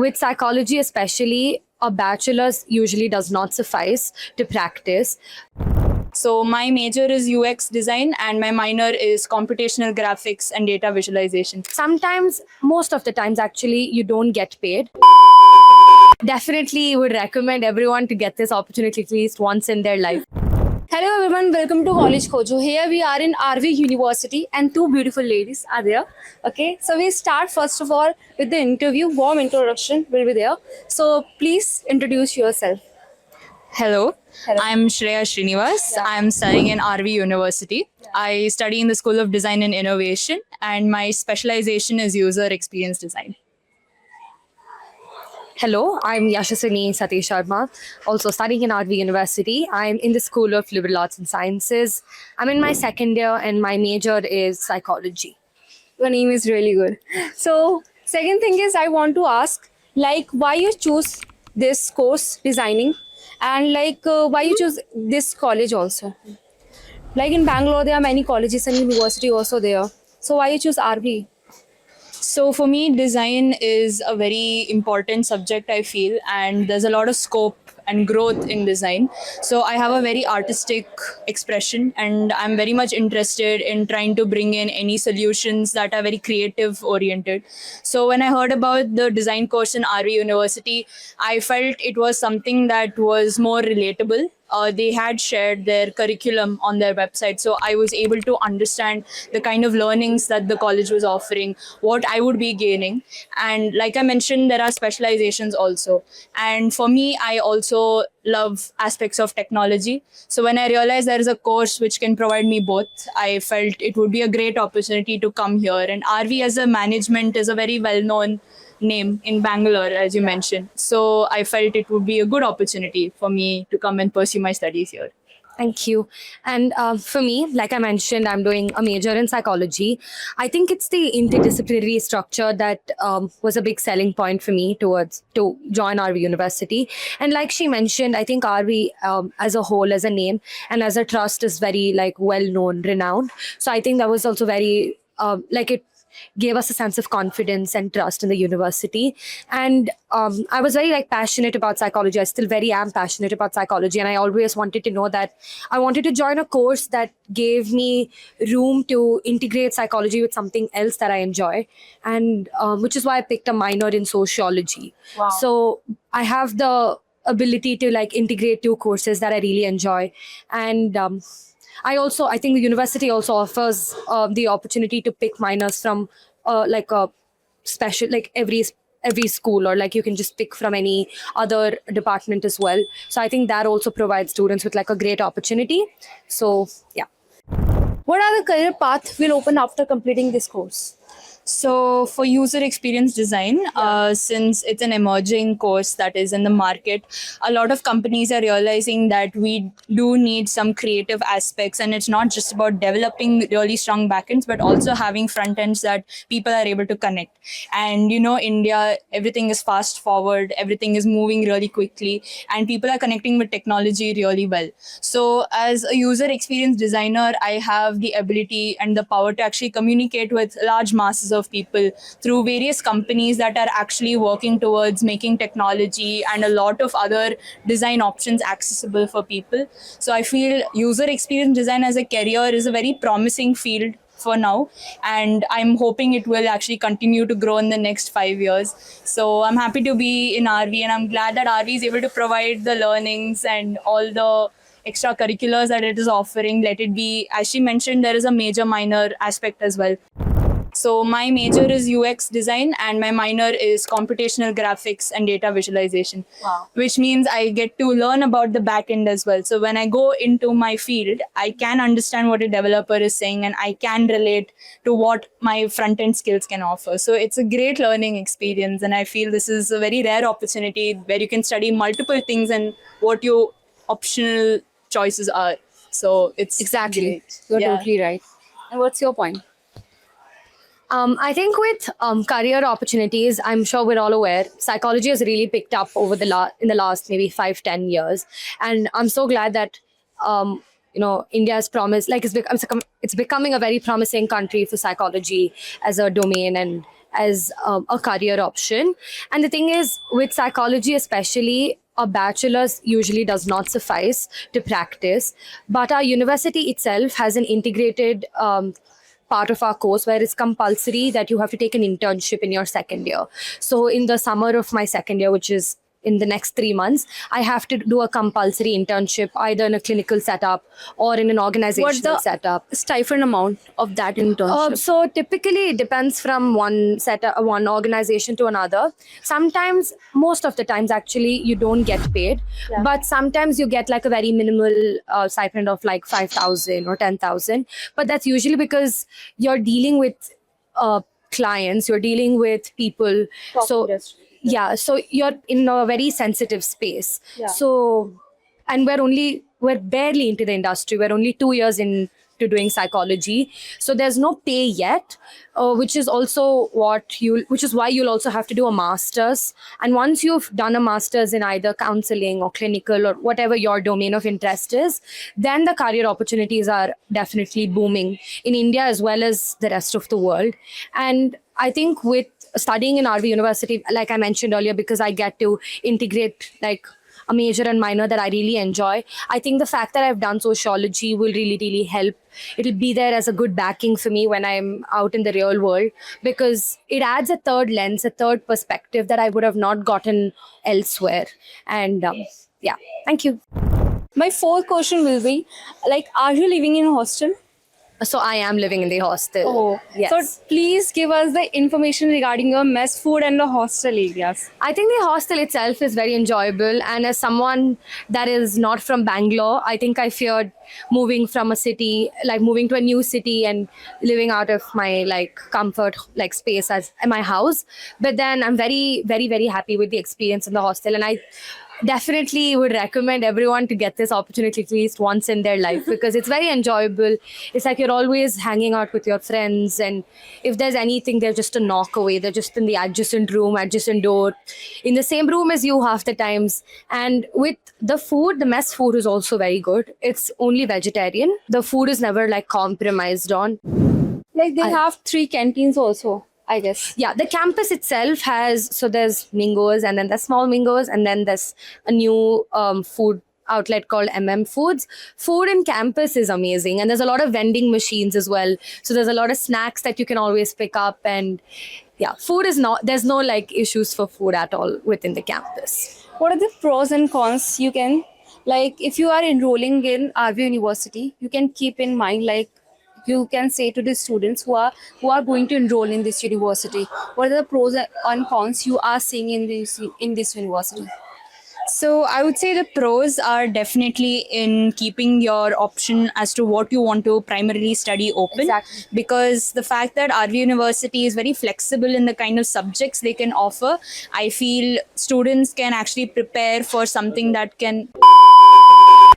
with psychology especially, a bachelor's usually does not suffice to practice. So my major is UX design and my minor is computational graphics and data visualization. Sometimes, most of the times actually, you don't get paid. Definitely would recommend everyone to get this opportunity at least once in their life. Hello everyone, welcome to College Kojo. Here we are in RV University and two beautiful ladies are there. Okay, so we start first of all with the interview. Warm introduction will be there. So please introduce yourself. Hello, Hello. I'm Shreya Srinivas. I'm studying in RV University. I study in the School of Design and Innovation and my specialization is user experience design. Hello, I'm Yashaswini Satish Sharma, also studying in RV University. I'm in the School of Liberal Arts and Sciences. I'm in my second year and my major is psychology. Your name is really good. So, second thing is I want to ask, like, why you choose this course designing, and why you choose this college also. Like in Bangalore, there are many colleges and university also there. So why you choose RV? So for me, design is a very important subject, I feel, and there's a lot of scope and growth in design. So I have a very artistic expression and I'm very much interested in trying to bring in any solutions that are very creative oriented. So when I heard about the design course in RV University, I felt it was something that was more relatable. They had shared their curriculum on their website. So I was able to understand the kind of learnings that the college was offering, what I would be gaining. And like I mentioned, there are specializations also. And for me, I also love aspects of technology. So when I realized there is a course which can provide me both, I felt it would be a great opportunity to come here. And RV as a management is a very well-known name in Bangalore, as you mentioned. So I felt it would be a good opportunity for me to come and pursue my studies here. Thank you. And for me, like I mentioned, I'm doing a major in psychology. I think it's the interdisciplinary structure that was a big selling point for me towards to join RV University. And like she mentioned, I think RV as a whole, as a name and as a trust, is very like well known, renowned. So I think that was also very it gave us a sense of confidence and trust in the university. And I was very passionate about psychology. I still very am passionate about psychology, and I always wanted to know that I wanted to join a course that gave me room to integrate psychology with something else that I enjoy, and which is why I picked a minor in sociology. Wow. So I have the ability to integrate two courses that I really enjoy. And I think the university also offers the opportunity to pick minors from a special, every school, or you can just pick from any other department as well. So I think that also provides students with a great opportunity. So yeah. What are the career path will open after completing this course? So for user experience design, since it's an emerging course that is in the market, a lot of companies are realizing that we do need some creative aspects, and it's not just about developing really strong backends, but also having front ends that people are able to connect. And India, everything is fast forward, everything is moving really quickly, and people are connecting with technology really well. So as a user experience designer, I have the ability and the power to actually communicate with large masses of people through various companies that are actually working towards making technology and a lot of other design options accessible for people. So I feel user experience design as a career is a very promising field for now, and I'm hoping it will actually continue to grow in the next 5 years. So I'm happy to be in RV, and I'm glad that RV is able to provide the learnings and all the extracurriculars that it is offering. Let it be, as she mentioned, there is a major minor aspect as well. So my major is UX design and my minor is computational graphics and data visualization. Wow. Which means I get to learn about the back end as well. So when I go into my field, I can understand what a developer is saying and I can relate to what my front end skills can offer. So it's a great learning experience, and I feel this is a very rare opportunity where you can study multiple things and what your optional choices are. So it's Exactly. great. You're Yeah. totally right. And what's your point? I think with career opportunities, I'm sure we're all aware, psychology has really picked up over in the last maybe 5-10 years, and I'm so glad that India's promise, it's becoming a very promising country for psychology as a domain, and as a career option. And the thing is, with psychology especially, a bachelor's usually does not suffice to practice, but our university itself has an integrated part of our course where it's compulsory that you have to take an internship in your second year. So in the summer of my second year, which is in the next 3 months, I have to do a compulsory internship either in a clinical setup or in an organizational What's the setup. stipend amount of that internship? So typically it depends from one one organization to another. Sometimes, most of the times actually, you don't get paid, but sometimes you get like a very minimal stipend of like 5,000 or 10,000. But that's usually because you're dealing with clients, you're dealing with people. So yeah, so you're in a very sensitive space. So, and we're barely into the industry. We're only 2 years into doing psychology, so there's no pay yet, which is why you'll also have to do a master's. And once you've done a master's in either counseling or clinical or whatever your domain of interest is, then the career opportunities are definitely booming in India as well as the rest of the world. And I think with studying in RV University, like I mentioned earlier, because I get to integrate like a major and minor that I really enjoy, I think the fact that I've done sociology will really, really help. It'll be there as a good backing for me when I'm out in the real world, because it adds a third lens, a third perspective that I would have not gotten elsewhere. And yeah, thank you. My fourth question will be, like, are you living in a hostel? So I am living in the hostel. Oh, yes. So please give us the information regarding your mess food and the hostel areas. I think the hostel itself is very enjoyable, and as someone that is not from Bangalore, I think I feared moving from a city, like moving to a new city and living out of my like comfort like space as in my house. But then I'm very, very, very happy with the experience in the hostel, and I definitely would recommend everyone to get this opportunity at least once in their life, because it's very enjoyable. It's like you're always hanging out with your friends, and if there's anything, they're just a knock away. They're just in the adjacent room, adjacent door, in the same room as you half the times. And with the food, the mess food is also very good. It's only vegetarian. The food is never like compromised on. Like they have 3 canteens also, I guess. Yeah, the campus itself has, so there's Mingo's, and then there's small Mingo's, and then there's a new food outlet called Foods. Food in campus is amazing, and there's a lot of vending machines as well. So there's a lot of snacks that you can always pick up, and yeah, there's no like issues for food at all within the campus. What are the pros and cons you can, like, if you are enrolling in RV University, you can keep in mind, like, you can say to the students who are going to enroll in this university, what are the pros and cons you are seeing in this university? So I would say the pros are definitely in keeping your option as to what you want to primarily study open. Exactly. Because the fact that RV University is very flexible in the kind of subjects they can offer, I feel students can actually prepare for something that can